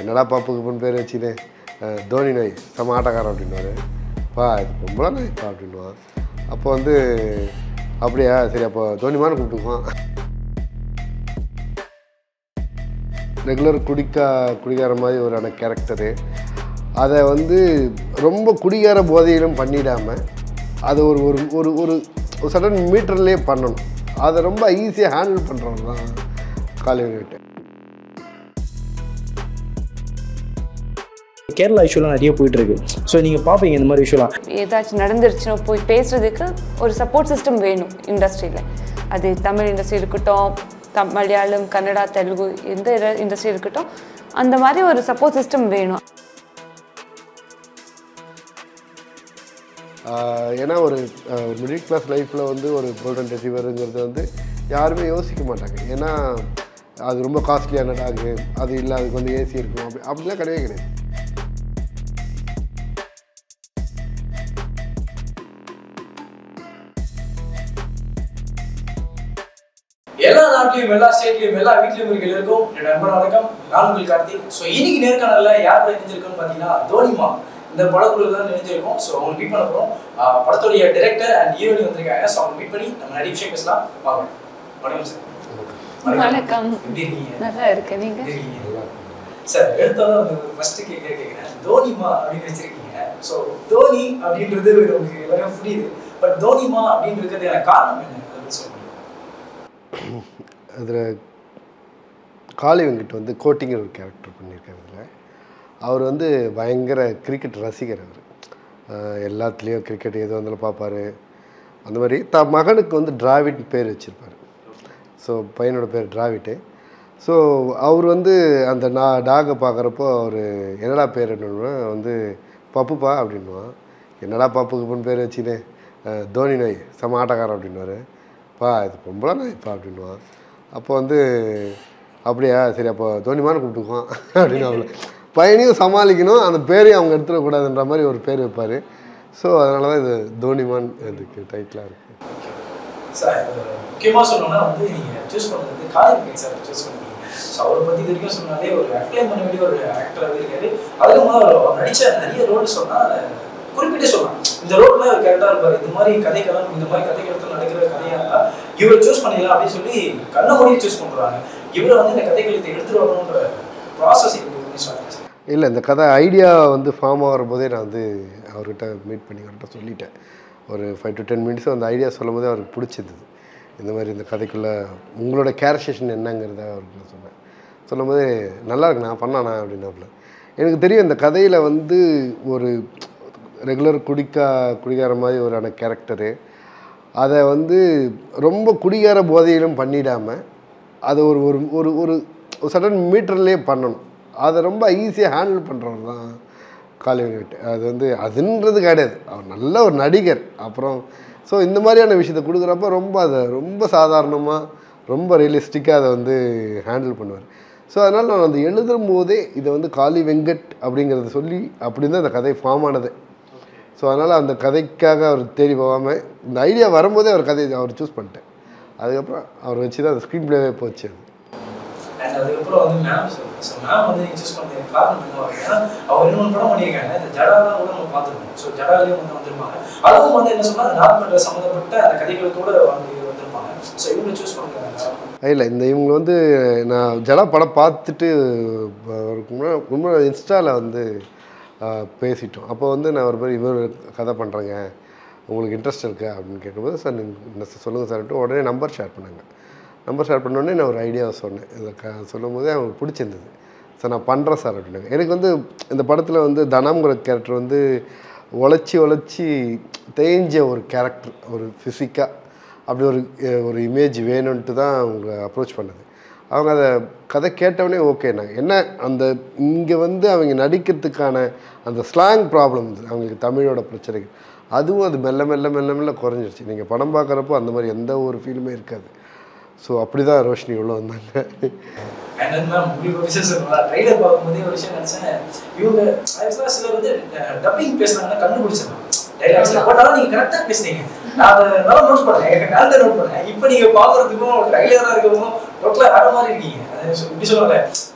என்னடா பாப்புக்கு பேர் வச்சுன்னு தோனி நாய் செம ஆட்டக்காரன் அப்படின்வாரு. பா இது பொம்பளை நாய்ப்பா அப்படின்வான். அப்போ வந்து அப்படியா சரி அப்போ தோனிமான்னு கூப்பிட்டுக்குவான். ரெகுலர் குடிகார மாதிரி ஒரு கேரக்டரு. அதை வந்து ரொம்ப குடிகார போதையிலும் பண்ணிடாமல் அதை ஒரு ஒரு ஒரு சடன் மீட்டர்லேயே பண்ணணும். அதை ரொம்ப ஈஸியாக ஹேண்டில் பண்ணுறவங்க தான் காளி வெங்கட். கேரளா இஷ்யூலாம் நிறைய போயிட்டுருக்கு. ஸோ நீங்கள் பார்ப்பீங்க இந்த மாதிரி இஷ்யூலாம். ஏதாச்சும் நடந்துருச்சுன்னா போய் பேசுறதுக்கு ஒரு சப்போர்ட் சிஸ்டம் வேணும் இண்டஸ்ட்ரியில். அது தமிழ் இண்டஸ்ட்ரி இருக்கட்டும், மலையாளம், கன்னடா, தெலுங்கு எந்த இண்டஸ்ட்ரி இருக்கட்டும், அந்த மாதிரி ஒரு சப்போர்ட் சிஸ்டம் வேணும். ஏன்னா ஒரு மிடில் கிளாஸ் லைஃப்பில் வந்து ஒரு கோல்டன் ரெட்ரீவருங்கிறது வந்து யாருமே யோசிக்க மாட்டாங்க. ஏன்னா அது ரொம்ப காஸ்ட்லியான டாகு, அது இல்லை அதுக்கு வந்து ஏசி இருக்கும், அப்படிலாம் கிடையவே கிடையாது. எல்லா நாட்டிலையும் எல்லா ஸ்டேட்லையும் எல்லா வீட்லையும் இருக்கும். என்னோட நண்பர் வணக்கம், நான் உங்கள் கார்த்திக். ஸோ இன்னைக்கு நேர்காணல யார் கூட இணைஞ்சிருக்கோன்னு பார்த்தீங்கன்னா தோனிமா இந்த படக்குழு தான் நினைஞ்சிருக்கோம். ஸோ அவங்க மீட் பண்ண போகிறோம். படத்துடைய டைரக்டர் அண்ட் ஹீரோயின் வந்திருக்காங்க. ஸோ அவங்க மீட் பண்ணி நம்ம நிறைய விஷயம் பேசலாம். வாங்க. வணக்கம் சார். வணக்கம். எப்படி இருக்கீங்க? நல்லா இருக்கு. நீங்க சார் எடுத்தாலும் வந்து ஃபர்ஸ்ட் கேட்குறேன், தோனிமா அப்படின்னு வச்சிருக்கீங்க. ஸோ தோனி அப்படின்றது உங்களுக்கு எல்லாரும் புரியுது. பட் தோனிமா அப்படின்னு இருக்கிறதுக்கான காரணம் என்ன சொல்லுங்க. அதில் காளி வெங்கட் வந்து கோட்டிங்கிற ஒரு கேரக்டர் பண்ணியிருக்காரு. அதில் அவர் வந்து பயங்கர கிரிக்கெட் ரசிகர். அவர் எல்லாத்துலேயும் கிரிக்கெட் எது வந்தாலும் பார்ப்பார். அந்த மாதிரி மகனுக்கு வந்து டிராவிட் பேர் வச்சுருப்பார். ஸோ பையனோட பேர் டிராவிட்டு. ஸோ அவர் வந்து அந்த டாகை பார்க்குறப்போ அவர் என்னடா பேர் என்னன்னா வந்து பப்புப்பா அப்படின்வான். என்னடா பாப்புக்கு பேர் வச்சுன்னு தோனி நாய் செம ஆட்டக்காரன் அப்படின்வாரு. பா இது பொம்பளை நாய்ப்பா அப்படின்வான். அப்போ வந்து அப்படியா சரி அப்போ தோனிமான்னு கூப்பிட்டுக்குவான் அப்படின்னு அவங்கள பையனையும் சமாளிக்கணும், அந்த பேரையும் அவங்க எடுத்துடக்கூடாதுன்ற மாதிரி ஒரு பேர் வைப்பார். ஸோ அதனால தான் இது தோனிமான் இதுக்கு டைட்டிலாக இருக்குது. சார் முக்கியமாக சொல்லணும்னா வந்து நீங்கள் சூஸ் பண்ணுறது காளி வெங்கட் சார் சூஸ் பண்ணுறீங்க. ஸோ அவரை பற்றி இது வரைக்கும் சொன்னாலே ஒரு அக்ளைம் பண்ண வேண்டிய ஒரு ஆக்டராகவே இருக்காரு. அதுக்கு முதல்ல அவர் நடித்த நிறைய ரோல் சொன்னால் குறிப்பிட்டே சொல்லலாம். இந்த ரோலில் அவர் கரெக்டாக இருப்பார். இந்த மாதிரி கதைக்களம் இந்த மாதிரி கதைக்களத்தில் நடக்கிற கதையாக இருந்தால் இவரை சூஸ் பண்ணிடலாம் அப்படின்னு சொல்லி கண்ண மொழியை சூஸ் பண்ணுறாங்க. இவரை வந்து இந்த கதைக்களத்தை எடுத்துகிட்டு வரணுன்ற ப்ராசஸ் இல்லை, இந்த கதை ஐடியா வந்து ஃபார்ம் ஆகிற போதே நான் வந்து அவர்கிட்ட மீட் பண்ணி அவர்கிட்ட சொல்லிட்டேன். ஒரு 5 to 10 minutes அந்த ஐடியா சொல்லும் போதே அவருக்கு பிடிச்சிருந்தது. இந்த மாதிரி இந்த கதைக்குள்ளே உங்களோட கேரக்டரேஷன் என்னங்கிறத அவருக்கு நான் சொன்னேன். சொல்லும் போதே நல்லா இருக்கு நான் பண்ணானா அப்படின்னாப்புல. எனக்கு தெரியும் இந்த கதையில் வந்து ஒரு ரெகுலர் குடிகார மாதிரி ஒரு கேரக்டரு. அதை வந்து ரொம்ப குடிகார போதையிலும் பண்ணிடாமல் அதை ஒரு ஒரு ஒரு சடன் மீட்டர்லேயே பண்ணணும். அதை ரொம்ப ஈஸியாக ஹேண்டில் பண்ணுறவர் தான் காளி வெங்கட். அது வந்து அதுன்றது கிடையாது, அவர் நல்ல ஒரு நடிகர். அப்புறம் ஸோ இந்த மாதிரியான விஷயத்தை கொடுக்குறப்ப ரொம்ப அதை ரொம்ப சாதாரணமாக ரொம்ப ரியலிஸ்டிக்காக அதை வந்து ஹேண்டில் பண்ணுவார். ஸோ அதனால் நான் அந்த எழுதும் போதே இதை வந்து காளி வெங்கட் அப்படிங்கிறத சொல்லி அப்படி தான் அந்த கதை ஃபார்ம் ஆனது. ஸோ அதனால் அந்த கதைக்காக அவர் தேடி போகாமல் இந்த ஐடியா வரும்போதே அவர் கதையை அவர் சூஸ் பண்ணிட்டேன். அதுக்கப்புறம் அவர் வச்சு தான் அந்த ஸ்க்ரீன் பிளேவே போச்சு. அண்ட் அதுக்கப்புறம் வந்து மேம் வந்து நீங்கள் சூஸ் பண்ண காரணம் என்ன ஏன்னா அவங்க 2-3 படம் பண்ணியிருக்காங்க. இந்த ஜடாலாம் கூட நம்ம பார்த்துருக்கோம். ஸோ ஜடாலேயும் வந்து வந்திருப்பாங்க. அதுவும் வந்து என்ன சொன்னால் நார்மன்ற சம்மந்தப்பட்ட அந்த கதைகளோடு வந்திருப்பாங்க. ஸோ இவங்க சூஸ் பண்ணுறாங்க. இல்லை, இந்த இவங்க வந்து நான் ஜடா படம் பார்த்துட்டு ரொம்ப இன்ஸ்டாவில் வந்து பேசிட்டோம். அப்போ வந்து நான் ஒரு பேர் இவர் கதை பண்ணுறேங்க, உங்களுக்கு இன்ட்ரெஸ்ட் இருக்கா அப்படின்னு கேட்கும்போது சார் நீங்கள் சொல்லுங்கள் சார்ட்டு உடனே நம்பர் ஷேர் பண்ணாங்க. நம்பர் ஷேர் பண்ணோடனே நான் ஒரு ஐடியாவை சொன்னேன். இதை சொல்லும் போதே அவங்களுக்கு பிடிச்சிருந்தது. சார் நான் பண்ணுறேன் சார் அப்படின்னாங்க. எனக்கு வந்து இந்த படத்தில் வந்து தனம்ங்கிற கேரக்டர் வந்து உழைச்சி தேஞ்ச ஒரு கேரக்டர், ஒரு ஃபிசிக்காக அப்படி ஒரு இமேஜ் வேணும்ன்ட்டு தான் அவங்க அப்ரோச் பண்ணது. அவங்க அதை கதை கேட்டவொடனே ஓகேனாங்க. என்ன அந்த இங்கே வந்து அவங்க நடிக்கிறதுக்கான அந்த ஸ்லாங் ப்ராப்ளம்ஸ் அவங்களுக்கு தமிழோட பிரச்சனைகள் அதுவும் அது மெல்ல மெல்ல மெல்ல மெல்ல குறைஞ்சிருச்சு. நீங்கள் படம் பார்க்குறப்போ அந்த மாதிரி எந்த ஒரு ஃபீலுமே இருக்காது. ஸோ அப்படி தான் ரோஷினி உள்ள வந்தாங்க. உங்களுக்கு ஒரு விஷயம் சொல்லலாம். ட்ரைலர் பார்க்கும்போதே ஒரு விஷயம் நினச்சேன், இவங்க ஆக்சுவலாக சிலர் வந்து டப்பிங் பேசுனாங்கன்னா கண்டுபிடிச்சிடலாம். டைலாக்ஸில் போட்டாலும் நீங்கள் கரெக்டாக பேசுனீங்க. நான் அதை நல்லா நோட் பண்ணேன், எனக்கு நல்லா நோட் பண்ணேன். இப்போ நீங்கள் பார்க்குறதுக்கும் ட்ரைலராக இருக்கவும் டோட்டலாக வேறு மாதிரி இருக்கீங்க. இப்படி சொல்லுவாங்க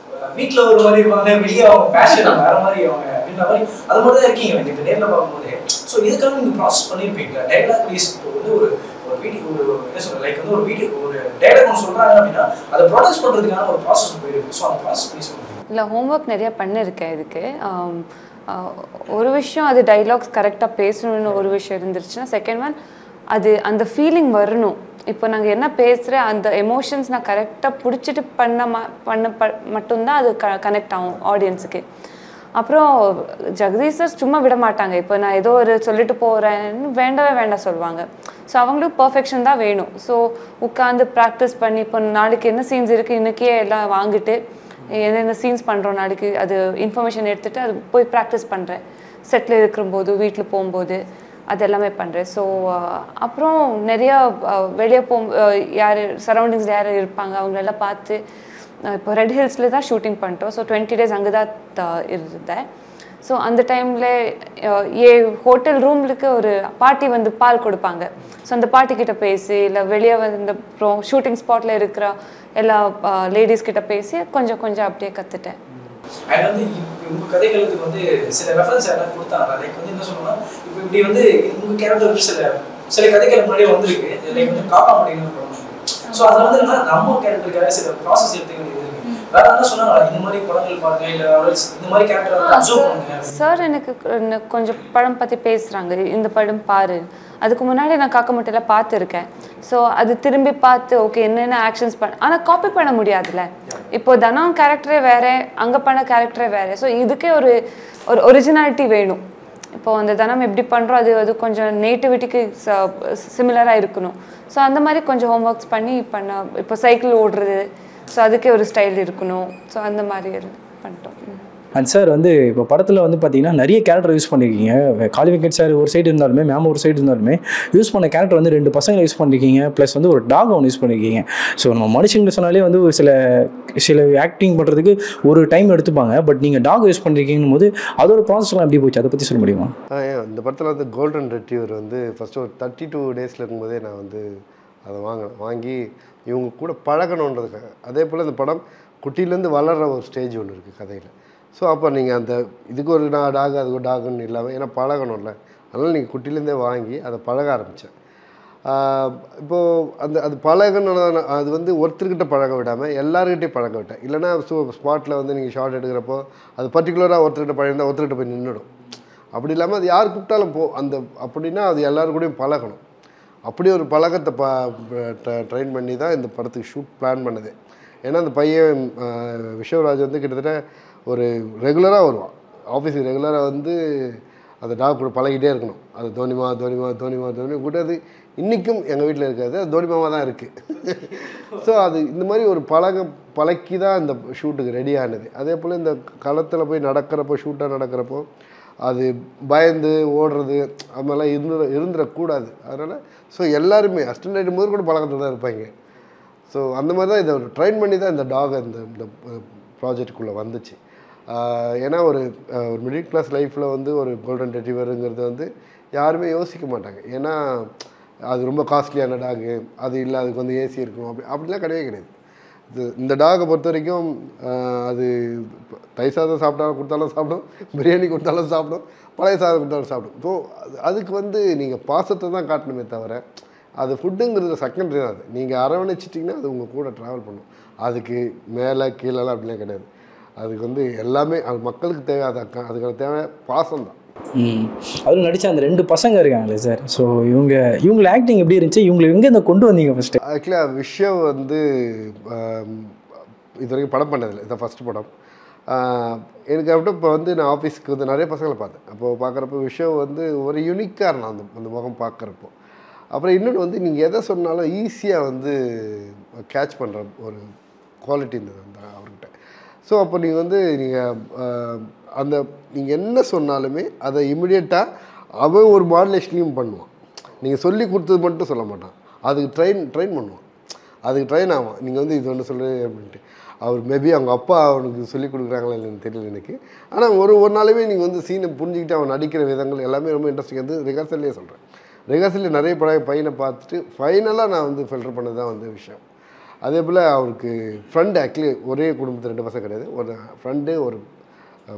வீட்டில் ஒரு மாதிரி இருப்பாங்க, வெளியே அவங்க பேஷன் வேற மாதிரி அவங்க அப்படின்ற மாதிரி அது மட்டும் தான் இருக்கீங்க இப்போ நேரில் பார்க்கும்போது. ஸோ இதுக்காக நீங்கள் ப்ராசஸ் பண்ணியிருப்பீங்களா? டைலாக் வைஸ் இப்போ வந்து ஒரு வீடியோ ஒரு என்ன சொல்ற லைக் வந்து ஒரு வீடியோ ஒரு டைலாக் ஒன்று சொல்கிறாங்க அப்படின்னா அதை ப்ரொடியூஸ் பண்ணுறதுக்கான ஒரு ப்ராசஸ் போயிருக்கு. ஸோ அந்த ப்ராசஸ் பண்ணி சொல்லுங்கள். இல்லை, ஹோம்ஒர்க் நிறையா பண்ணியிருக்கேன் இதுக்கு. ஒரு விஷயம் அது டைலாக்ஸ் கரெக்டாக பேசணும்னு ஒரு விஷயம் இருந்துருச்சுன்னா, செகண்ட் ஒன் அது அந்த ஃபீலிங் வரணும். இப்போ நாங்கள் என்ன பேசுகிறேன் அந்த எமோஷன்ஸ் நான் கரெக்டாக பிடிச்சிட்டு பண்ண மட்டும்தான் அது கனெக்ட் ஆகும் ஆடியன்ஸுக்கு. அப்புறம் ஜெகதீஷ் சார் சும்மா விட மாட்டாங்க. இப்போ நான் ஏதோ ஒரு சொல்லிட்டு போகிறேன்னு வேண்டவே வேண்டாம் சொல்லுவாங்க. ஸோ அவங்களுக்கு பர்ஃபெக்ஷன் தான் வேணும். ஸோ உட்காந்து ப்ராக்டிஸ் பண்ணி இப்போ நாளைக்கு என்ன சீன்ஸ் இருக்குது இன்றைக்கே எல்லாம் வாங்கிட்டு என்னென்ன சீன்ஸ் பண்ணுறோம் நாளைக்கு அது இன்ஃபர்மேஷன் எடுத்துகிட்டு அது போய் ப்ராக்டிஸ் பண்ணுறேன். செட்டில் இருக்கிறம்போது வீட்டில் போகும்போது அது எல்லாமே பண்ணுறேன். ஸோ அப்புறம் நிறையா வெளியே யார் சரௌண்டிங்ஸில் யார் இருப்பாங்க அவங்களெல்லாம் பார்த்து இப்போ ரெட் ஹில்ஸில் தான் ஷூட்டிங் பண்ணிட்டோம். ஸோ 20 days அங்கே தான் இருந்தேன். ஸோ அந்த டைமில் ஹோட்டல் ரூம்லுக்கு ஒரு பாட்டி வந்து பால் கொடுப்பாங்க. ஸோ அந்த பாட்டிக்கிட்ட பேசி இல்லை வெளியே வந்து அப்புறம் ஷூட்டிங் ஸ்பாட்டில் இருக்கிற எல்லா லேடிஸ் கிட்ட பேசி கொஞ்சம் கொஞ்சம் அப்படியே கற்றுட்டேன். அண்ட் வந்து உங்கள் கதைகளுக்கு வந்து சில ரெஃபரன்ஸ் யாராவது கொடுத்தாங்க. லைக் வந்து என்ன சொல்லணும்னா இப்போ இப்படி வந்து உங்கள் கேரக்டர் சில கதைகள் முன்னாடியே வந்திருக்கு. லைக் வந்து காப்பா முடியும்னு சொல்லுவாங்க. ஸோ அதில் வந்து என்னன்னா நம்ம கேரக்டருக்காக சில ப்ராசஸ் எடுத்துக்க வேண்டியது இருக்கு. வேற என்ன சொன்னாங்களா இந்த மாதிரி படங்கள் பாருங்க இல்லை இந்த மாதிரி கேரக்டர் அப்சர்வ் பண்ணுங்க சார். எனக்கு கொஞ்சம் படம் பற்றி பேசுகிறாங்க, இந்த படம் பாரு. அதுக்கு முன்னாடி நான் காக்க முட்டையில் பார்த்துருக்கேன். ஸோ அது திரும்பி பார்த்து ஓகே என்னென்ன ஆக்ஷன்ஸ் ஆனால் காப்பி பண்ண முடியாதுல்ல. இப்போ தனம் கேரக்டரே வேறு, அங்கே பண்ண கேரக்டரே வேறு. ஸோ இதுக்கே ஒரு ஒரிஜினாலிட்டி வேணும். இப்போ அந்த தனம் எப்படி பண்ணுறோம் அது கொஞ்சம் நேட்டிவிட்டிக்கு சிமிலராக இருக்கணும். ஸோ அந்த மாதிரி கொஞ்சம் ஹோம்ஒர்க்ஸ் பண்ணி இப்போ சைக்கிள் ஓடுறது, ஸோ அதுக்கே ஒரு ஸ்டைல் இருக்கணும். ஸோ அந்த மாதிரி பண்ணிட்டோம். அண்ட் சார் வந்து இப்போ படத்தில் வந்து பார்த்தீங்கன்னா நிறைய கேரக்டர் யூஸ் பண்ணியிருக்கீங்க. காளி வெங்கட் சார் ஒரு சைடு இருந்தாலுமே மேம் ஒரு சைடு இருந்தாலுமே யூஸ் பண்ண கேரக்டர் வந்து 2 பசங்களை யூஸ் பண்ணியிருக்கீங்க. ப்ளஸ் வந்து ஒரு டாக் ஒன்று யூஸ் பண்ணியிருக்கீங்க. ஸோ நம்ம மனுஷங்க சொன்னாலே வந்து ஒரு சில ஆக்டிங் பண்ணுறதுக்கு ஒரு டைம் எடுத்துப்பாங்க. பட் நீங்கள் டாக் யூஸ் பண்ணியிருக்கீங்கும் போது அதோட ப்ராசஸ்லாம் எப்படி போச்சு, அதை பற்றி சொல்ல முடியுமா? இந்த படத்தில் வந்து கோல்டன் ரெட்ரீவர் வந்து ஃபஸ்ட்டு ஒரு 32 days இருக்கும்போதே நான் வந்து அதை வாங்கி இவங்க கூட பழகணுன்றதுக்காக. அதே போல் இந்த படம் குட்டியிலேருந்து வளர்கிற ஒரு ஸ்டேஜ் ஒன்று இருக்குது கதையில். ஸோ அப்போ நீங்கள் அந்த இதுக்கு ஒரு டாக் அதுக்கு ஒரு டாகுன்னு இல்லாமல் ஏன்னா பழகணும்ல, அதனால் நீங்கள் குட்டிலேருந்தே வாங்கி அதை பழக ஆரம்பித்தேன். இப்போது அது பழகணும், அது வந்து ஒருத்தர்கிட்ட பழக விடாமல் எல்லாருக்கிட்டையும் பழக விட்டேன். இல்லைனா ஸ்பாட்டில் வந்து நீங்கள் ஷார்ட் எடுக்கிறப்போ அது பர்டிகுலராக ஒருத்தர்கிட்ட பழகிருந்தால் ஒருத்தர்கிட்ட போய் நின்றுடும். அப்படி இல்லாமல் அது யார் கூப்பிட்டாலும் அப்படின்னா அது எல்லோரு கூடயும் பழகணும். அப்படி ஒரு பழக்கத்தை ட்ரெயின் பண்ணி தான் இந்த படத்துக்கு ஷூட் பிளான் பண்ணது. ஏன்னா அந்த பையன் விஸ்வராஜ் வந்து கிட்டத்தட்ட ஒரு ரெகுலராக வருவான் ஆஃபீஸுக்கு. ரெகுலராக வந்து அந்த டாக் கூட பழகிட்டே இருக்கணும். அது தோனிமா கூட அது இன்றைக்கும் எங்கள் வீட்டில் இருக்காது, அது தோனிமாவாக தான் இருக்குது. ஸோ அது இந்த மாதிரி ஒரு பழக்கி தான் இந்த ஷூட்டுக்கு ரெடி ஆனது. அதே போல் இந்த களத்தில் போய் நடக்கிறப்போ ஷூட்டாக நடக்கிறப்போ அது பயந்து ஓடுறது அது மாதிரிலாம் இருந்துடக்கூடாது. அதனால் ஸோ எல்லாருமே அசிஸ்டன்ட் ரைட்டர் முதல் கூட பழக்கத்தில் தான் இருப்பாங்க. ஸோ அந்த மாதிரி தான் இதை ட்ரெயின் பண்ணி தான் இந்த டாக் இந்த ப்ராஜெக்டுக்குள்ளே வந்துச்சு. ஏன்னா ஒரு மிடில் கிளாஸ் லைஃப்பில் வந்து ஒரு கோல்டன் ரெட்ரீவருங்கிறது வந்து யாருமே யோசிக்க மாட்டாங்க. ஏன்னா அது ரொம்ப காஸ்ட்லியான டாகு, அது இல்லை அதுக்கு வந்து ஏசி இருக்கணும் அப்படிலாம் கிடையாது. இந்த டாகை பொறுத்த வரைக்கும் அது தயிர் சாதம் கொடுத்தாலும் சாப்பிடும், பிரியாணி கொடுத்தாலும் சாப்பிடும், பழைய சாதம் கொடுத்தாலும் சாப்பிடும். ஸோ அதுக்கு வந்து நீங்கள் பாசத்தை தான் காட்டணுமே தவிர அது ஃபுட்டுங்கிறது செகண்டரி தான். அது நீங்கள் அரவணைச்சிட்டிங்கன்னா அது உங்கள் கூட ட்ராவல் பண்ணும். அதுக்கு மேலே கீழெல்லாம் அப்படிலாம் கிடையாது. அதுக்கு வந்து எல்லாமே அது மக்களுக்கு தேவை, அதுக்கான தேவை பாசம் தான். அதில் நடித்த அந்த 2 பசங்க இருக்காங்களே சார், ஸோ இவங்களை ஆக்டிங் எப்படி இருந்துச்சு, இவங்களை எங்கே கொண்டு வந்தீங்க ஃபஸ்ட்டு? ஆக்சுவலாக விஷயம் வந்து இது வரைக்கும் படம் பண்ணதில்லை, இதான் ஃபஸ்ட்டு படம். எனக்கு அப்படி இப்போ வந்து நான் ஆஃபீஸ்க்கு வந்து நிறைய பசங்களை பார்த்தேன். அப்போது பார்க்குறப்போ விஷயம் வந்து ஒரு யூனிக்காக இருந்தான் அந்த முகம் பார்க்குறப்போ. அப்புறம் இன்னொன்று வந்து நீங்கள் எதை சொன்னாலும் ஈஸியாக வந்து கேட்ச் பண்ணுற ஒரு குவாலிட்டி இருந்தது அந்த அவர்கிட்ட. ஸோ அப்போ நீங்கள் வந்து நீங்கள் என்ன சொன்னாலுமே அதை இமிடியேட்டாக அவன் ஒரு மாடுலேஷனையும் பண்ணுவான். நீங்கள் சொல்லி கொடுத்தது மட்டும் சொல்ல மாட்டான், அதுக்கு ட்ரெயின் பண்ணுவான், அதுக்கு ட்ரெயின் ஆகும். நீங்கள் வந்து இது ஒன்று சொல்லு அப்படின்ட்டு அவர் மேபி அவங்க அப்பா அவனுக்கு சொல்லிக் கொடுக்குறாங்களா இல்லைன்னு தெரியல எனக்கு. ஆனால் ஒரு நாளுமே நீங்கள் வந்து சீனை புரிஞ்சுக்கிட்டு அவன் நடிக்கிற விதங்கள் எல்லாமே ரொம்ப இன்ட்ரெஸ்டிங். வந்து ரிஹர்சல்லே சொல்கிறேன், ரிஹர்சலில் நிறைய பையனை பார்த்துட்டு ஃபைனலாக நான் வந்து ஃபில்டர் பண்ணது தான் வந்து விஷயம். அதே போல் அவருக்கு ஃப்ரெண்டு ஆக்சுவலி ஒரே குடும்பத்தில் 2 பசங்க கிடையாது, ஒரு ஃப்ரெண்டு ஒரு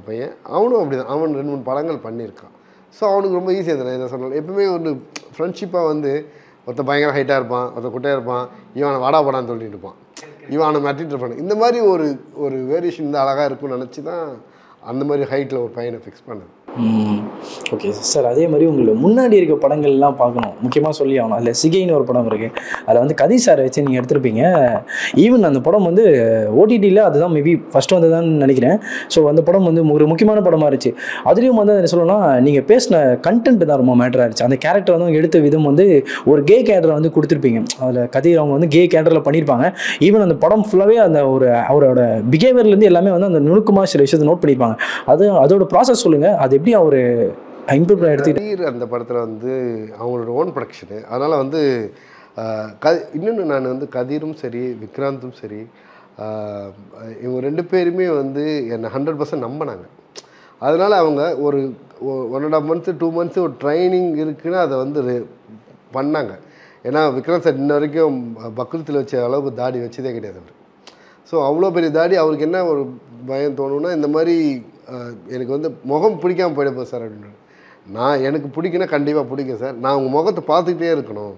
பையன், அவனும் அப்படி தான். அவன் 2-3 படங்கள் பண்ணியிருக்கான். ஸோ அவனுக்கு ரொம்ப ஈஸியாக இருந்தது. எதை சொன்னாலும் எப்பவுமே ஒரு ஃப்ரெண்ட்ஷிப்பாக வந்து ஒருத்தன் பயங்கர ஹைட்டாக இருப்பான், ஒருத்தன் குட்டையாக இருப்பான், இவனை வாடா வாடான்னு சொல்லிட்டு இருப்பான், இவன் அவனை மாட்டிகிட்டு இருப்பான். இந்த மாதிரி ஒரு வேரியேஷன் தான் அழகாக இருக்கும்னு நினச்சி தான் அந்த மாதிரி ஹைட்டில் ஒரு பையனை ஃபிக்ஸ் பண்ணது. Okay sir. அதே மாதிரி உங்களை முன்னாடி இருக்க படங்கள்லாம் பார்க்கணும், முக்கியமாக சொல்லி ஆகணும். அதில் சிகைன்னு ஒரு படம் இருக்குது, அதில் வந்து கதிர் சாரை வச்சு நீங்கள் எடுத்திருப்பீங்க. ஈவன் அந்த படம் வந்து ஓடிடியில் அதுதான் மேபி ஃபஸ்ட்டு வந்ததான்னு நினைக்கிறேன். ஸோ அந்த படம் வந்து ஒரு முக்கியமான படமாக இருந்துச்சு. அதுலேயும் வந்து என்ன சொல்லணும்னா, நீங்கள் பேசின கண்டென்ட் தான் ரொம்ப மேட்டராக இருந்துச்சு. அந்த கேரக்டர் வந்து எடுத்த விதம் வந்து ஒரு கே கேரக்டரை வந்து கொடுத்துருப்பீங்க. அதில் கதிர் அவங்க வந்து கே கேரக்டரில் பண்ணியிருப்பாங்க. ஈவன் அந்த படம் ஃபுல்லாகவே அந்த அவரோட பிஹேவியர்லேருந்து எல்லாமே வந்து அந்த நுணுக்கமாக சில விஷயத்தை நோட் பண்ணியிருப்பாங்க. அதோட ப்ராசஸ் சொல்லுங்கள், அது எப்படி அவர் இம்ப்ரூவ் எடுத்துக்கிட்டு. அந்த படத்தில் வந்து அவங்களோட ஓன் ப்ரொடக்ஷனு, அதனால் வந்து இன்னொன்று நான் வந்து கதிரும் சரி விக்ராந்தும் சரி இவங்க 2 பேருமே வந்து என்னை 100% நம்பினாங்க. அதனால் அவங்க ஒரு 1.5 months 2 months ஒரு ட்ரைனிங் இருக்குன்னா அதை வந்து பண்ணாங்க. ஏன்னா விக்ரம் சார் இன்ன வரைக்கும் பக்ரீத்தில் வச்ச அளவுக்கு தாடி வச்சதே கிடையாது அவர். ஸோ அவ்வளோ பெரிய தாடி. அவருக்கு என்ன ஒரு பயம் தோணுன்னா, இந்த மாதிரி எனக்கு வந்து முகம் பிடிக்காமல் போயிடப்போ சார் அப்படின்னு. நான் எனக்கு பிடிக்குன்னா கண்டிப்பாக பிடிக்கும் சார், நான் உங்கள் முகத்தை பார்த்துக்கிட்டே இருக்கணும்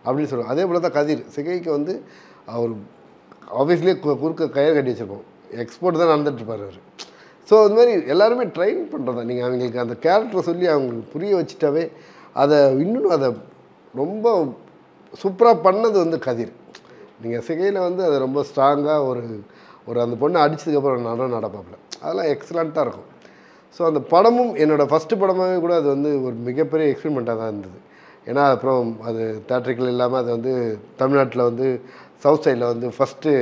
அப்படின்னு சொல்லுவேன். அதே போல் தான் கதிர் சிகைக்கு வந்து அவர் ஆஃபீஸ்லேயே குறுக்க கயிறு கட்டி வச்சுருப்போம், எக்ஸ்போர்ட் தான் நடந்துகிட்ருப்பார் அவர். ஸோ அது மாதிரி எல்லாருமே ட்ரைன் பண்ணுறது தான். நீங்கள் அவங்களுக்கு அந்த கேரக்டரை சொல்லி அவங்களுக்கு புரிய வச்சுட்டாவே அதை இன்னும் அதை ரொம்ப சூப்பராக பண்ணது வந்து கதிர். நீங்கள் சிகையில் வந்து அதை ரொம்ப ஸ்ட்ராங்காக ஒரு அந்த பொண்ணை அடித்ததுக்கப்புறம் நடப்பாப்பில் அதெல்லாம் எக்ஸலண்ட்டாக இருக்கும். ஸோ அந்த படமும் என்னோடய ஃபஸ்ட்டு படமாகவே கூட அது வந்து ஒரு மிகப்பெரிய எக்ஸ்பெரிமெண்ட்டாக தான் இருந்தது. ஏன்னா அப்புறம் அது தேட்ரிக்கல் இல்லாமல் அது வந்து தமிழ்நாட்டில் வந்து சவுத் சைடில் வந்து ஃபஸ்ட்டு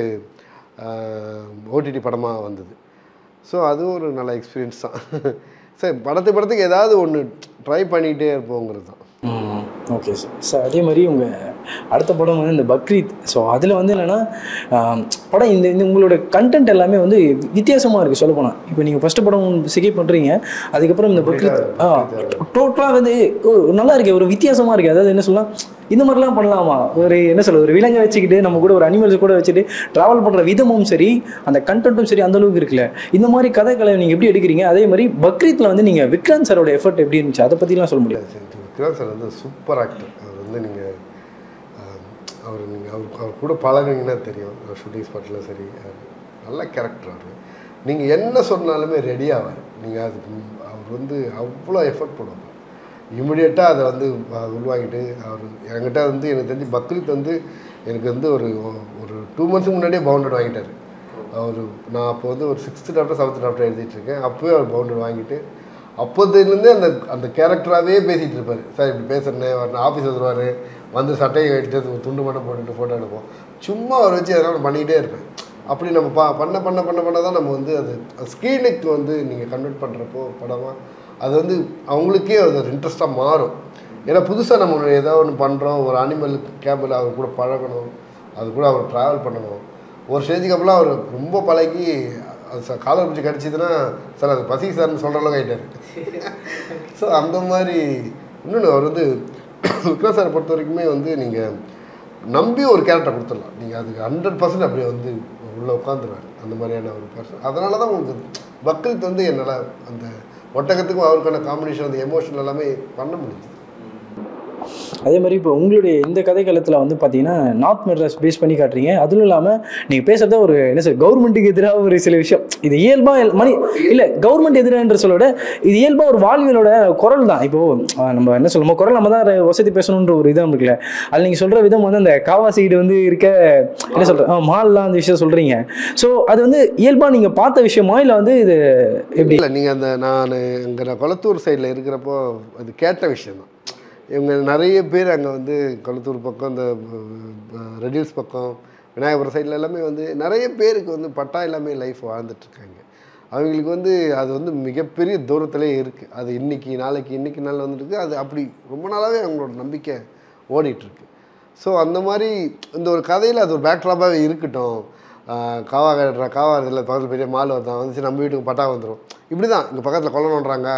ஓடிடி படமாக வந்தது. ஸோ அதுவும் ஒரு நல்ல எக்ஸ்பீரியன்ஸ் தான். சரி, படத்துக்கு ஏதாவது ஒன்று ட்ரை பண்ணிகிட்டே இருப்போங்கிறது தான். Okay sir. சார் அதே மாதிரி உங்கள் அடுத்த படம் வந்து இந்த பக்ரீத். ஸோ அதில் வந்து என்னென்னா படம் இந்த உங்களோட கண்டென்ட் எல்லாமே வந்து வித்தியாசமாக இருக்குது சொல்லப்போனால். இப்போ நீங்கள் ஃபஸ்ட்டு படம் சிகை பண்ணுறீங்க, அதுக்கப்புறம் இந்த பக்ரீத் டோட்டலாக வந்து நல்லா இருக்குது, ஒரு வித்தியாசமாக இருக்குது. அதாவது என்ன சொல்லலாம், இந்த மாதிரிலாம் பண்ணலாமா, ஒரு என்ன சொல்ல ஒரு விலங்கை வச்சுக்கிட்டு நம்ம கூட ஒரு அனிமல்ஸ் கூட வச்சுட்டு ட்ராவல் பண்ணுற விதமும் சரி அந்த கண்டென்ட்டும் சரி அந்தளவுக்கு இருக்குல்ல. இந்த மாதிரி கதைகளை நீங்கள் எப்படி எடுக்கிறீங்க? அதே மாதிரி பக்ரீத்தில் வந்து நீங்கள் விக்ராந்த் சாரோட எஃபர்ட் எப்படி இருந்துச்சு, அதை பற்றிலாம் சொல்ல முடியாது? விக்ராந்த் சார் வந்து சூப்பர் ஆக்டர். அவர் வந்து நீங்கள் அவர் கூட பழகுனீங்கன்னா தெரியும். ஷூட்டிங் ஸ்பாட்டில் சரி நல்ல கேரக்டர் அவர். நீங்கள் என்ன சொன்னாலுமே ரெடியாவார். நீங்கள் அவர் வந்து அவ்வளோ எஃபர்ட் போடுவார். இமிடியேட்டாக அதை வந்து உருவாக்கிட்டு அவர் என்கிட்ட வந்து எனக்கு தெரிஞ்சு பக்ரீத் வந்து எனக்கு வந்து ஒரு 2 months முன்னாடியே பவுண்டட் வாங்கிட்டார் அவர். நான் அப்போ வந்து ஒரு 6th chapter 7th chapter எழுதிட்டுருக்கேன். அப்போவே அவர் பவுண்டட் வாங்கிட்டு அப்போதுலேருந்தே அந்த கேரக்டராகவே பேசிகிட்டு இருப்பார். சார் இப்படி பேசுகிறேன், அவர் ஆஃபீஸ் வந்துடுவார், வந்து சட்டையை கட்டிட்டு ஒரு துண்டு மட்டும் போட்டுட்டு ஃபோட்டோ எடுப்போம். சும்மா அவரை வச்சு அதெல்லாம் பண்ணிக்கிட்டே இருப்பேன். அப்படி நம்ம பண்ண தான் நம்ம வந்து அது ஸ்க்ரீனுக்கு வந்து நீங்கள் கன்வெர்ட் பண்ணுறப்போ படமாக அது வந்து அவங்களுக்கே அது ஒரு இன்ட்ரெஸ்ட்டாக மாறும். ஏன்னா புதுசாக நம்ம ஏதோ ஒன்று பண்ணுறோம், ஒரு அனிமல் கேபில் அவர் கூட பழகணும், அது கூட அவர் ட்ராவல் பண்ணணும். ஒரு ஸ்டேஜுக்கு அப்புறம் அவர் ரொம்ப பழகி அது காலர் பிடிச்சி கிடச்சிதுன்னா சார் அது பசி சார்னு சொல்கிற அளவுக்கு ஆகிட்டார். ஸோ அந்த மாதிரி இன்னொன்று அவர் வந்து விக்ரம் சாரை பொறுத்த வரைக்குமே வந்து நீங்கள் நம்பி ஒரு கேரக்டர் கொடுத்துடலாம். நீங்கள் அதுக்கு 100% அப்படியே வந்து உள்ளே உட்காந்துருவார் அந்த மாதிரியான ஒரு பர்சன். அதனால தான் உங்களுக்கு பக்ரீத் வந்து என்னால் அந்த ஒட்டகத்துக்கும் அவருக்கான காம்பினேஷன் அந்த எமோஷன் எல்லாமே பண்ண முடியுது. அதே மாதிரி இப்போ உங்களுடைய இந்த கதைக்களத்தில் வந்து பார்த்தீங்கன்னா நார்த் மெட்ராஸ் பேஸ் பண்ணி காட்டுறீங்க. அதுவும் இல்லாமல் நீங்கள் பேசுகிறத ஒரு என்ன சார் கவர்மெண்ட்டுக்கு எதிராக ஒரு சில விஷயம், இது இயல்பாக இல்லை கவர்மெண்ட் எதிரான்ற சொல்லோட இது இயல்பாக ஒரு வாழ்வியலோட குரல் தான். இப்போது நம்ம என்ன சொல்லுவோம், குரல் நம்ம தான் வசதி பேசணுன்ற ஒரு விதம் இருக்குல்ல. அதில் நீங்கள் சொல்கிற விதம் வந்து அந்த காவாசைடு வந்து இருக்க என்ன சொல்கிறேன் மால்லாம் அந்த விஷயம் சொல்கிறீங்க. ஸோ அது வந்து இயல்பாக நீங்கள் பார்த்த விஷயமா இல்லை வந்து இது எப்படி? இல்லை, நீங்கள் அந்த நான் இங்கே கொளத்தூர் சைடில் இருக்கிறப்போ அது கேட்ட விஷயம் தான். இவங்க நிறைய பேர் அங்கே வந்து கொளத்தூர் பக்கம் இந்த ரெடில்ஸ் பக்கம் விநாயகபுரம் சைடில் எல்லாமே வந்து நிறைய பேருக்கு வந்து பட்டா எல்லாமே லைஃப் வாழ்ந்துட்டுருக்காங்க. அவங்களுக்கு வந்து அது வந்து மிகப்பெரிய தூரத்திலே இருக்குது. அது இன்றைக்கி நாள் வந்துருக்கு. அது அப்படி ரொம்ப நாளாகவே அவங்களோட நம்பிக்கை ஓடிட்டுருக்கு. ஸோ அந்த மாதிரி இந்த ஒரு கதையில் அது ஒரு பேக்ட்ராப்பாகவே இருக்கட்டும். காவா இதில் பக்கத்தில் பெரிய மால் வருதான் வந்துச்சு, நம்ம வீட்டுக்கு பட்டா வந்துடும். இப்படி தான் இங்கே பக்கத்தில் கொல்லம் நோண்டுறாங்க,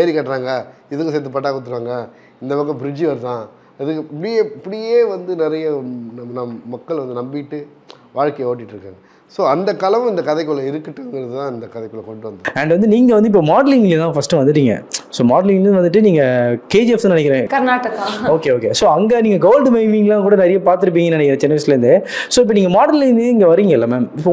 ஏரி கட்டுறாங்க, இதுக்கும் சேர்த்து பட்டா கொடுத்துருவாங்க, இந்த பக்கம் பிரிட்ஜு வருதான், அதுக்கு இப்படியே வந்து நிறைய மக்கள் வந்து நம்பிட்டு வாழ்க்கையை ஓட்டிகிட்ருக்காங்க. ஸோ அந்த களவும் இந்த கதைக்குள்ளே இருக்கட்டுங்கிறது தான் இந்த கதைக்குள்ளே கொண்டு வந்தோம். அண்ட் வந்து நீங்கள் வந்து இப்போ மாடலிங்கில் தான் ஃபஸ்ட்டு வந்துட்டீங்க. ஸோ மாடலிங்லேருந்து வந்துட்டு நீங்கள் கேஜிஎஃப் தான் நினைக்கிறேன், கர்நாடகா. ஓகே. ஸோ அங்கே நீங்கள் கோல்டு மைனிங்லாம் கூட நிறைய பார்த்துருப்பீங்கன்னு நினைக்கிறேன் சின்ன வயசுலேருந்து. ஸோ இப்போ நீங்கள் மாடலிங்லேருந்து இங்கே வரீங்கல்ல மேம், இப்போ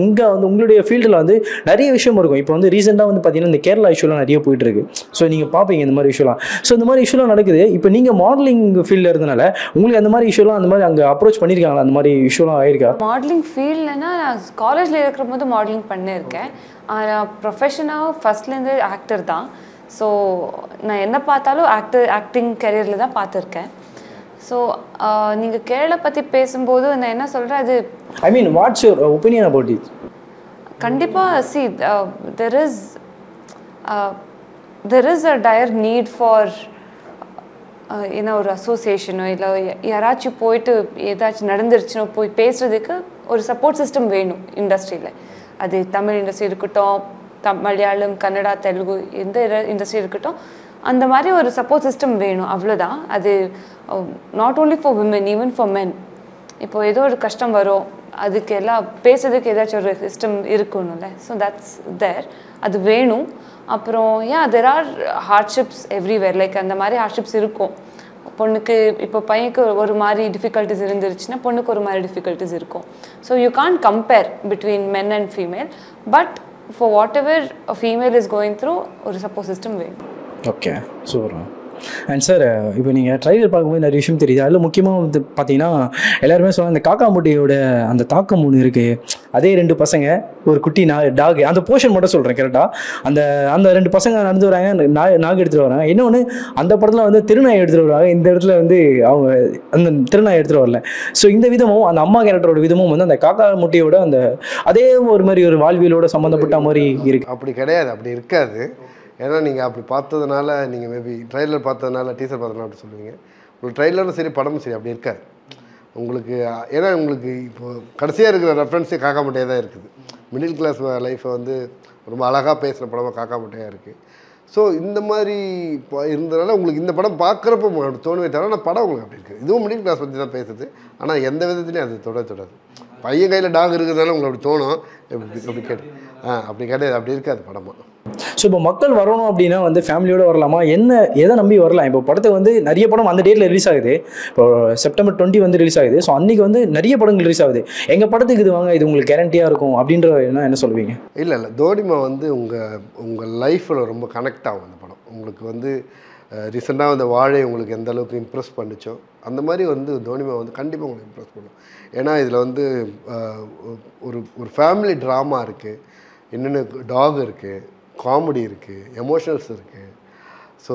இங்கே வந்து உங்களுடைய ஃபீல்டில் வந்து நிறைய விஷயம் இருக்கும். இப்போ வந்து ரீசெண்டாக வந்து பார்த்தீங்கன்னா இந்த கேரளா இஷ்யூலாம் நிறைய போயிட்டுருக்கு. ஸோ நீங்கள் பார்ப்பீங்க இந்த மாதிரி இஷ்யூலாம். ஸோ இந்த மாதிரி இஷ்யூலாம் நடக்குது. இப்போ நீங்கள் மாடலிங் ஃபீல்டில் இருந்தனால உங்களுக்கு அந்த மாதிரி இஷ்யூலாம் அந்த மாதிரி அங்கே அப்ரோச் பண்ணியிருக்காங்களா? அந்த மாதிரி இஷ்யூலாம் ஆயிருக்கா? மாடலிங் ஃபீல்டுனா நான் காலேஜில் இருக்கிற போது மாடலிங் பண்ணியிருக்கேன். ஆனால் ப்ரொஃபஷனாக ஃபஸ்ட்லேருந்து ஆக்டர் தான். ஸோ நான் என்ன பார்த்தாலும் ஆக்டிங் கெரியரில் தான் பார்த்துருக்கேன். ஸோ நீங்கள் கேரளா பற்றி பேசும்போது நான் என்ன சொல்கிறேன், அது I mean what's your opinion about it? கண்டிப்பாக see there is a dire need for என்ன ஒரு அசோசியேஷனோ இல்லை யாராச்சும் போயிட்டு ஏதாச்சும் நடந்துருச்சுனோ போய் பேசுகிறதுக்கு ஒரு சப்போர்ட் சிஸ்டம் வேணும் இண்டஸ்ட்ரியில். அது தமிழ் இண்டஸ்ட்ரி இருக்கட்டும், மலையாளம், கன்னடா, தெலுங்கு எந்த இண்டஸ்ட்ரி இருக்கட்டும், அந்த மாதிரி ஒரு சப்போர்ட் சிஸ்டம் வேணும், அவ்வளோதான். அது not only for women, even for men. இப்போ ஏதோ ஒரு கஷ்டம் வரும், அதுக்கு எல்லாம் பேசுறதுக்கு ஏதாச்சும் ஒரு சிஸ்டம் இருக்கணும்ல. ஸோ தட்ஸ் தேர், அது வேணும். அப்புறம் there are hardships everywhere. Like அந்த மாதிரி ஹார்ட்ஷிப்ஸ் இருக்கும். பொண்ணுக்கு இப்போ பையனுக்கு ஒரு மாதிரி டிஃபிகல்ட்டிஸ் இருந்துருச்சுன்னா பொண்ணுக்கு ஒரு மாதிரி டிஃபிகல்ட்டிஸ் இருக்கும். So you can't compare between men and female. But for what ever a female is going through ஒரு சப்போர்ட் சிஸ்டம் வேணும். Okay, super. அண்ட் சார், இப்போ நீங்கள் ட்ரைலர் பார்க்கும்போது நிறைய விஷயம் தெரியுது. அதில் முக்கியமாக வந்து பார்த்தீங்கன்னா எல்லாருமே சொல்லுவாங்க இந்த காக்கா முட்டையோட அந்த தாக்கம் ஒன்று இருக்குது. அதே 2 பசங்க, ஒரு குட்டி டாக், அந்த போர்ஷன் மட்டும் சொல்கிறேன் கரெக்டாக. அந்த 2 பசங்க நடந்து வராங்க, நாக் எடுத்துகிட்டு வராங்க. இன்னொன்று அந்த படத்தில் வந்து திருநாய் எடுத்துகிட்டு வருவாங்க. இந்த இடத்துல வந்து அவங்க அந்த திருநாய் எடுத்துகிட்டு வரல. ஸோ இந்த விதமும் அந்த அம்மா கேரக்டரோட விதமும் வந்து அந்த காக்கா முட்டையோட அந்த அதே ஒரு மாதிரி ஒரு வாழ்வியலோட சம்மந்தப்பட்ட மாதிரி இருக்குது. அப்படி கிடையாது, அப்படி இருக்காது. ஏன்னா நீங்கள் அப்படி பார்த்ததுனால, நீங்கள் மேபி ட்ரைலர் பார்த்ததுனால, டீசர் பார்த்ததுனால அப்படி சொல்லுவீங்க. உங்களுக்கு ட்ரைலரும் சரி படமும் சரி அப்படி இருக்காது உங்களுக்கு. ஏன்னா உங்களுக்கு இப்போது கடைசியாக இருக்கிற ரெஃபரன்ஸே காக்கா முட்டையாக தான் இருக்குது. மிடில் கிளாஸ் லைஃப்பை வந்து ரொம்ப அழகாக பேசுகிற படமாக காக்கா முட்டையாக இருக்குது. ஸோ இந்த மாதிரி இருந்ததுனால உங்களுக்கு இந்த படம் பார்க்குறப்ப தோணுவே தவிர, ஆனால் படம் உங்களுக்கு அப்படி இருக்குது. இதுவும் மிடில் கிளாஸ் பற்றி தான் பேசுது. ஆனால் எந்த விதத்துலையும் அது தொடாது. பையன் கையில் டாக் இருக்கிறதுனால உங்களுக்கு அப்படி தோணும். அப்படி கேட்டு அப்படி கிடையாது, அப்படி இருக்காது படமாக. ஸோ இப்போ மக்கள் வரணும் அப்படின்னா வந்து ஃபேமிலியோடு வரலாமா, எதை நம்பி வரலாம்? இப்போ படத்துக்கு வந்து நிறைய படம் அந்த டேட்டில் ரிலீஸ் ஆகுது. இப்போ செப்டம்பர் 20 வந்து ரிலீஸ் ஆகுது. ஸோ அன்றைக்கி வந்து நிறைய படங்கள் ரிலீஸ் ஆகுது. எங்கள் படத்துக்கு இது வாங்க, இது உங்களுக்கு கேரண்டியாக இருக்கும் அப்படின்ற என்ன சொல்லுவீங்க? இல்லை தோனிமா வந்து உங்கள் லைஃப்பில் ரொம்ப கனெக்ட் ஆகும் அந்த படம். உங்களுக்கு வந்து ரீசெண்டாக அந்த வாழை உங்களுக்கு எந்த அளவுக்கு இம்ப்ரெஸ் பண்ணிச்சோ அந்த மாதிரி வந்து தோனிமா வந்து கண்டிப்பாக உங்களுக்கு இம்ப்ரெஸ் பண்ணும். ஏன்னா இதில் வந்து ஒரு ஃபேமிலி ட்ராமா இருக்குது, இன்னொன்று டாக் இருக்குது, காமெடி இருக்குது, எமோஷனல்ஸ் இருக்குது. ஸோ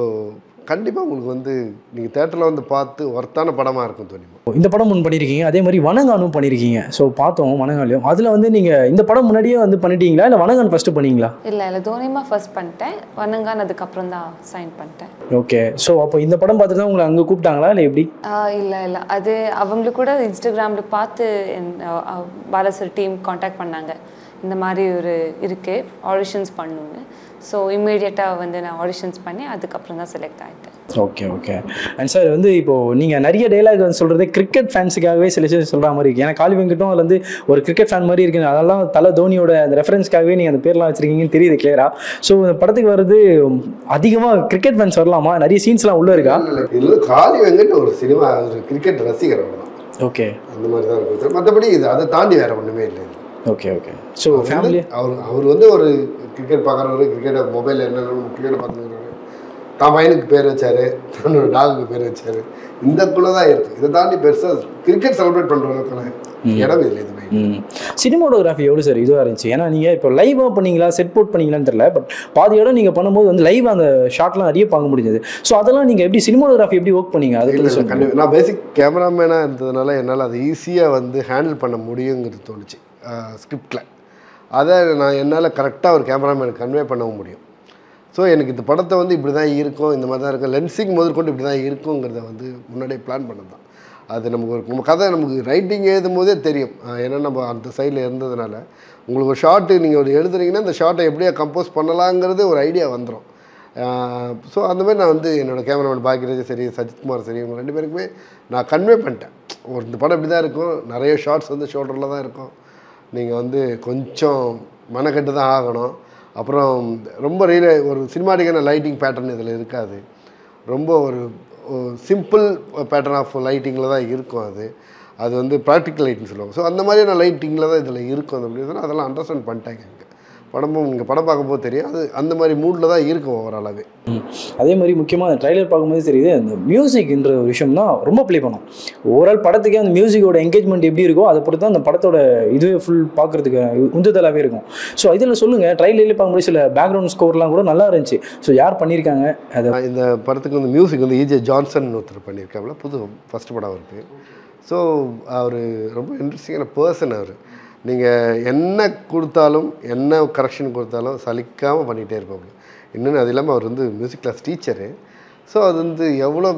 கண்டிப்பாக உங்களுக்கு வந்து நீங்கள் தேட்டரில் வந்து பார்த்து ஒர்த்தான படமாக இருக்கும் தோனிமா. இந்த படம் ஒன்று பண்ணியிருக்கீங்க, அதே மாதிரி வனங்கானும் பண்ணியிருக்கீங்க. ஸோ பார்த்தோம் வனங்காலையும். அதில் வந்து நீங்கள் இந்த படம் முன்னாடியே வந்து பண்ணிட்டீங்களா, இல்லை வனங்கான் ஃபஸ்ட்டு பண்ணீங்களா? இல்லை தோனிமா ஃபர்ஸ்ட் பண்ணிட்டேன், வனங்கான் அதுக்கப்புறம் தான் சைன் பண்ணிட்டேன். ஓகே. ஸோ அப்போ இந்த படம் பார்த்து தான் உங்களை அங்கே கூப்பிட்டாங்களா, இல்லை எப்படி? இல்லை அது அவங்களுக்கு கூட இன்ஸ்டாகிராமில் பார்த்து பாலசர் டீம் காண்டாக்ட் பண்ணாங்க. இந்த மாதிரி ஒரு இருக்குது, ஆடிஷன்ஸ் பண்ணணுன்னு. ஸோ இம்மீடியட்டாக வந்து நான் ஆடிஷன்ஸ் பண்ணி அதுக்கப்புறம் தான் செலக்ட் ஆகிட்டேன். ஓகே. அண்ட் சார் வந்து இப்போது நீங்கள் நிறைய டைலாக் வந்து சொல்கிறது கிரிக்கெட் ஃபேன்ஸுக்காகவே சில விஷயம் சொல்கிற மாதிரி இருக்குது. ஏன்னா காளி வெங்கட்டும் அதில் வந்து ஒரு கிரிக்கெட் ஃபேன் மாதிரி இருக்குது. அதெல்லாம் தலை தோனியோட அந்த ரெஃபரன்ஸ்க்காகவே நீங்கள் அந்த பேர்லாம் வச்சுருக்கீங்கன்னு தெரியுது கிளியரா. ஸோ இந்த படத்துக்கு வர்றது அதிகமாக கிரிக்கெட் ஃபேன்ஸ் வரலாமா? நிறைய சீன்ஸ்லாம் உள்ளே இருக்கா? இல்லை, காளி வெங்கட் ஒரு சினிமா ஒரு கிரிக்கெட் ரசிகர் தான். ஓகே, அந்த மாதிரி தான் இருக்குது. மற்றபடி இது அதை தாண்டி வேறு ஒன்றுமே இல்லை. ஓகே. ஸோ ஃபேமிலி அவர் வந்து ஒரு கிரிக்கெட் பார்க்குறவர், கிரிக்கெட்டை மொபைலில் என்னென்ன கிரிக்கெட்டை பார்த்துக்கிறாரு, தான் பையனுக்கு பேர் வச்சார், தன்னோட டாகுக்கு பேர் வச்சார். இந்தக்குள்ளே தான் இருக்குது. இதை தாண்டி பெருசாக கிரிக்கெட் செலிப்ரேட் பண்ணுற அளவுக்கான இடம் இல்லை எதுவுமே. சினிமாட்டோகிராஃபி எவ்வளோ சார் இதுவாக இருந்துச்சு? ஏன்னா நீங்கள் இப்போ லைவாக பண்ணீங்களா, செட் போட் பண்ணீங்களான்னு தெரியல. பட் பாதி இடம் நீங்கள் பண்ணும்போது வந்து லைவ் அந்த ஷாட்லாம் நிறைய பார்க்க முடிஞ்சது. ஸோ அதெல்லாம் நீங்கள் எப்படி சினிமாட்டோகிராஃபி எப்படி ஒர்க் பண்ணீங்க? அது கண்டிப்பாக நான் பேசிக் கேமராமேனாக இருந்ததுனால என்னால் அதை ஈஸியாக வந்து ஹேண்டில் பண்ண முடியுங்கிறது தோணுச்சு ஸ்கிரிப்டில். அதை நான் என்னால் கரெக்டாக ஒரு கேமராமேனுக்கு கன்வே பண்ணவும் முடியும். ஸோ எனக்கு இந்த படத்தை வந்து இப்படி தான் இருக்கும், இந்த மாதிரி தான் இருக்கும், லென்சிங் முதற்கொண்டு இப்படி தான் இருக்குங்கிறத வந்து முன்னாடியே பிளான் பண்ணது தான். அது நம்ம கதை நமக்கு ரைட்டிங் எழுதும் போதே தெரியும். ஏன்னா நம்ம அந்த சைடில் இருந்ததுனால உங்களுக்கு ஒரு ஷார்ட்டு நீங்கள் ஒரு எழுதுறீங்கன்னா இந்த ஷார்ட்டை எப்படியா கம்போஸ் பண்ணலாங்கிறது ஒரு ஐடியா வந்துடும். ஸோ அந்த மாதிரி நான் வந்து என்னோடய கேமராமேன் பாக்யராஜ் சரி, சஜித்குமார் சரி, இவங்க 2 பேருக்குமே நான் கன்வே பண்ணிட்டேன். இந்த படம் இப்படி தான் இருக்கும், நிறைய ஷார்ட்ஸ் வந்து ஷோல்டரில் தான் இருக்கும், நீங்கள் வந்து கொஞ்சம் மெனக்கெட்டு தான் ஆகணும். அப்புறம் ரொம்ப ஒரு சினிமாட்டிக்கான லைட்டிங் பேட்டர்ன் இதில் இருக்காது, ரொம்ப ஒரு சிம்பிள் பேட்டர்ன் ஆஃப் லைட்டிங்கில் தான் இருக்கும். அது வந்து ப்ராக்டிக்கல் லைட்டிங் சொல்லுவாங்க. ஸோ அந்த மாதிரியான லைட்டிங்கில் தான் இதில் இருக்கும். அப்படின்னு அதெல்லாம் அண்டர்ஸ்டாண்ட் பண்ணிட்டாங்க. படமும் நீங்கள் படம் பார்க்கும்போது தெரியும், அது அந்த மாதிரி மூடில் தான் இருக்கும் ஓவராலாகவே. அதே மாதிரி முக்கியமாக அந்த ட்ரைலர் பார்க்கும்போது தெரியுது, அந்த மியூசிக்ன்ற ஒரு விஷயம் தான் ரொம்ப ப்ளே பண்ணும். ஓவரால் படத்துக்கே அந்த மியூசிக்கோட என்கேஜ்மெண்ட் எப்படி இருக்கோ அதை பொறுத்து தான் அந்த படத்தோட இதுவே ஃபுல் பார்க்குறதுக்கு உந்துதலாகவே இருக்கும். ஸோ இதில் சொல்லுங்கள், ட்ரைலர்லேயே பார்க்கும்போது சில பேக்ரவுண்ட் ஸ்கோர்லாம் கூட நல்லா இருந்துச்சு. ஸோ யார் பண்ணியிருக்காங்க அதை? இந்த படத்துக்கு வந்து மியூசிக் வந்து E.J. ஜான்சன் ஒருத்தர் பண்ணியிருக்காங்களா, ஃபஸ்ட்டு படம் அவருக்கு. ஸோ அவர் ரொம்ப இன்ட்ரெஸ்டிங்கான பர்சன். நீங்கள் என்ன கொடுத்தாலும், என்ன கரெக்ஷன் கொடுத்தாலும் சலிக்காமல் பண்ணிகிட்டே இருப்பாங்க. இன்னொன்று அது இல்லாமல் அவர் வந்து மியூசிக் கிளாஸ் டீச்சரு. ஸோ அது வந்து எவ்வளோ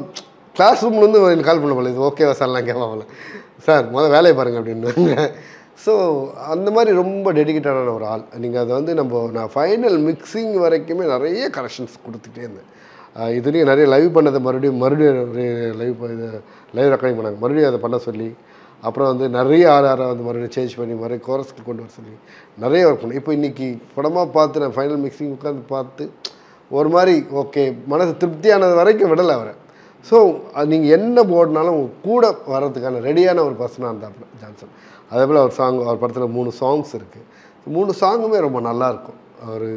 கிளாஸ் ரூம்லேருந்து கால் பண்ண போல, இது ஓகேவா சார்லாம் கேட்பாங்கல்ல, சார் முதல்ல வேலையை பாருங்கள் அப்படின்னு. ஸோ அந்த மாதிரி ரொம்ப டெடிக்கேட்டடான ஒரு ஆள். நீங்கள் அதை வந்து நான் ஃபைனல் மிக்சிங் வரைக்குமே நிறைய கரெக்ஷன்ஸ் கொடுத்துட்டே இருந்தேன். இதுலேயும் நிறைய லைவ் பண்ணதை மறுபடியும் லைவ் ரெக்கார்டிங் பண்ணாங்க, மறுபடியும் அதை பண்ண சொல்லி, அப்புறம் வந்து நிறைய வந்து மறுபடியும் சேஞ்ச் பண்ணி மறுபடியும் கோரஸ்க்கு கொண்டு வர சொல்லி நிறைய ஒர்க் பண்ணேன். இப்போ இன்றைக்கி படமாக பார்த்து நான் ஃபைனல் மிக்சிங் உட்காந்து பார்த்து ஒரு மாதிரி ஓகே மனசு திருப்தியானது வரைக்கும் விடலை அவரை. ஸோ நீங்கள் என்ன போடனாலும் கூட வர்றதுக்கான ரெடியான ஒரு பர்சனாக இருந்தாப்புல ஜான்சன். அதே போல் அவர் படத்தில் 3 சாங்ஸ் இருக்குது. 3 சாங்குமே ரொம்ப நல்லாயிருக்கும். ஒரு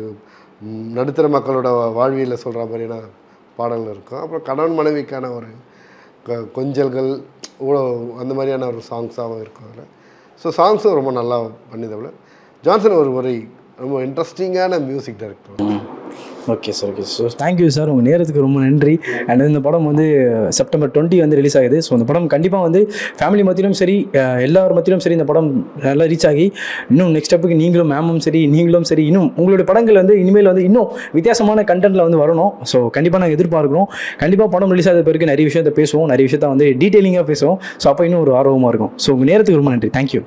நடுத்தர மக்களோட வாழ்வியில் சொல்கிற மாதிரியான பாடல்கள் இருக்கும். அப்புறம் கணவன் மனைவிக்கான ஒரு கொஞ்சல்கள் அந்த மாதிரியான ஒரு சாங்ஸாகவும் இருக்கும் அதில். ஸோ சாங்ஸும் ரொம்ப நல்லா பண்ணியதில் ஜான்சன் ஒரு ரொம்ப இன்ட்ரெஸ்டிங்கான music director. Okay sir, okay sir, thank you sir, உங்கள் நேரத்துக்கு ரொம்ப நன்றி. அண்ட் இந்த படம் வந்து செப்டம்பர் 20 வந்து ரிலீஸ் ஆகுது. ஸோ இந்த படம் கண்டிப்பாக வந்து ஃபேமிலி மத்தியிலும் சரி, எல்லார் மத்தியிலும் சரி, இந்த படம் நல்லா ரீச் ஆகி இன்னும் நெக்ஸ்ட் ஸ்டெப்புக்கு நீங்களும் மேமும் சரி, நீங்களும் சரி, இன்னும் உங்களுடைய படங்கள் வந்து இனிமேல் வந்து இன்னும் வித்தியாசமான கண்டென்ட்டில் வந்து வரணும். ஸோ கண்டிப்பாக நாங்கள் எதிர்பார்க்குறோம். கண்டிப்பாக படம் ரிலீஸ் ஆகிற பிறகு நிறைய விஷயத்தை பேசுவோம், நிறைய விஷயத்த வந்து டீட்டெயிலிங்காக பேசுவோம். ஸோ அப்போ இன்னும் ஒரு ஆர்வமாக இருக்கும். ஸோ உங்கள் நேரத்துக்கு ரொம்ப நன்றி. தேங்க்யூ.